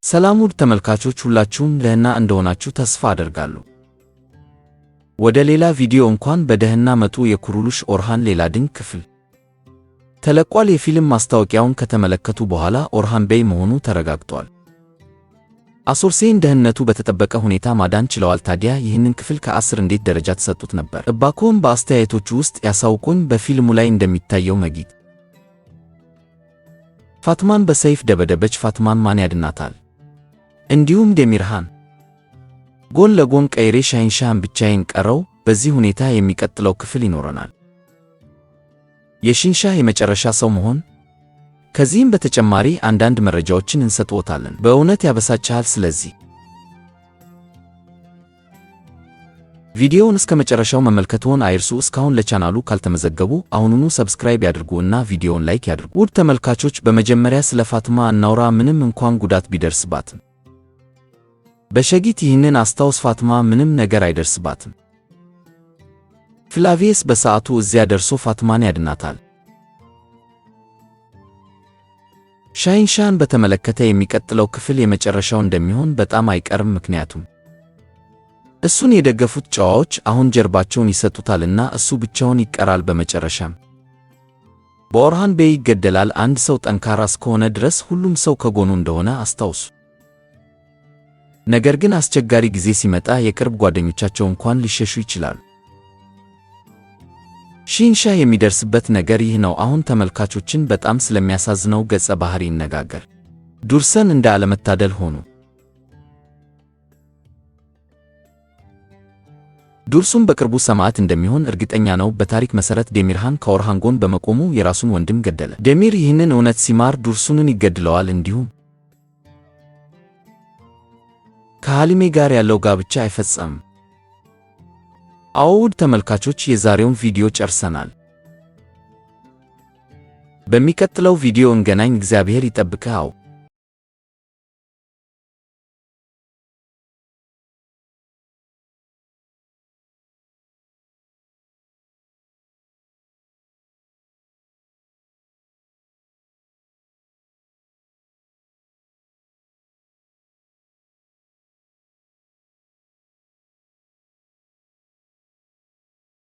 ሰላም ውድ ተመልካቾች ሁላችሁም ደህና እንደሆናችሁ ተስፋ አደርጋለሁ። ወደ ሌላ ቪዲዮ እንኳን በደህና መጡ። የኩሩሉሽ ኦርሃን ሌላ ድንቅ ክፍል ተለቋል። የፊልም ማስታወቂያውን ከተመለከቱ በኋላ ኦርሃን ቤይ መሆኑ ተረጋግጧል። አሶርሴን ደህንነቱ በተጠበቀ ሁኔታ ማዳን ችለዋል። ታዲያ ይህንን ክፍል ከ10 እንዴት ደረጃ ተሰጡት ነበር? እባክዎን በአስተያየቶቹ ውስጥ ያሳውቁኝ። በፊልሙ ላይ እንደሚታየው መጊት ፋትማን በሰይፍ ደበደበች። ፋትማን ማን ያድናታል? እንዲሁም ደሚርሃን ጎን ለጎን ቀይሬ ሻሂንሻህን ብቻዬን ቀረው። በዚህ ሁኔታ የሚቀጥለው ክፍል ይኖረናል። የሻሂንሻህ የመጨረሻ ሰው መሆን። ከዚህም በተጨማሪ አንዳንድ መረጃዎችን እንሰጥዎታለን። በእውነት ያበሳጭሃል። ስለዚህ ቪዲዮውን እስከ መጨረሻው መመልከትዎን አይርሱ። እስካሁን ለቻናሉ ካልተመዘገቡ አሁኑኑ ሰብስክራይብ ያድርጉ እና ቪዲዮውን ላይክ ያድርጉ። ውድ ተመልካቾች በመጀመሪያ ስለ ፋትማ እናውራ። ምንም እንኳን ጉዳት ቢደርስባትም በሸጊት ይህንን አስታውስ፣ ፋትማ ምንም ነገር አይደርስባትም። ፍላቪየስ በሰዓቱ እዚያ ደርሶ ፋትማን ያድናታል። ሻሂንሻህን በተመለከተ የሚቀጥለው ክፍል የመጨረሻው እንደሚሆን በጣም አይቀርም። ምክንያቱም እሱን የደገፉት ጨዋዎች አሁን ጀርባቸውን ይሰጡታልና እሱ ብቻውን ይቀራል። በመጨረሻም በኦርሃን ቤይ ይገደላል። አንድ ሰው ጠንካራ እስከሆነ ድረስ ሁሉም ሰው ከጎኑ እንደሆነ አስታውሱ። ነገር ግን አስቸጋሪ ጊዜ ሲመጣ የቅርብ ጓደኞቻቸው እንኳን ሊሸሹ ይችላሉ። ሻሂንሻህ የሚደርስበት ነገር ይህ ነው። አሁን ተመልካቾችን በጣም ስለሚያሳዝነው ገጸ ባህሪ ይነጋገር። ዱርሰን እንደ አለመታደል ሆኑ። ዱርሱም በቅርቡ ሰማዕት እንደሚሆን እርግጠኛ ነው። በታሪክ መሠረት ደሚርሃን ከኦርሃን ጎን በመቆሙ የራሱን ወንድም ገደለ። ደሚር ይህንን እውነት ሲማር ዱርሱንን ይገድለዋል። እንዲሁም ከሃሊሜ ጋር ያለው ጋብቻ አይፈጸምም። አዎ ውድ ተመልካቾች የዛሬውን ቪዲዮ ጨርሰናል። በሚቀጥለው ቪዲዮ እንገናኝ። እግዚአብሔር ይጠብቅህ።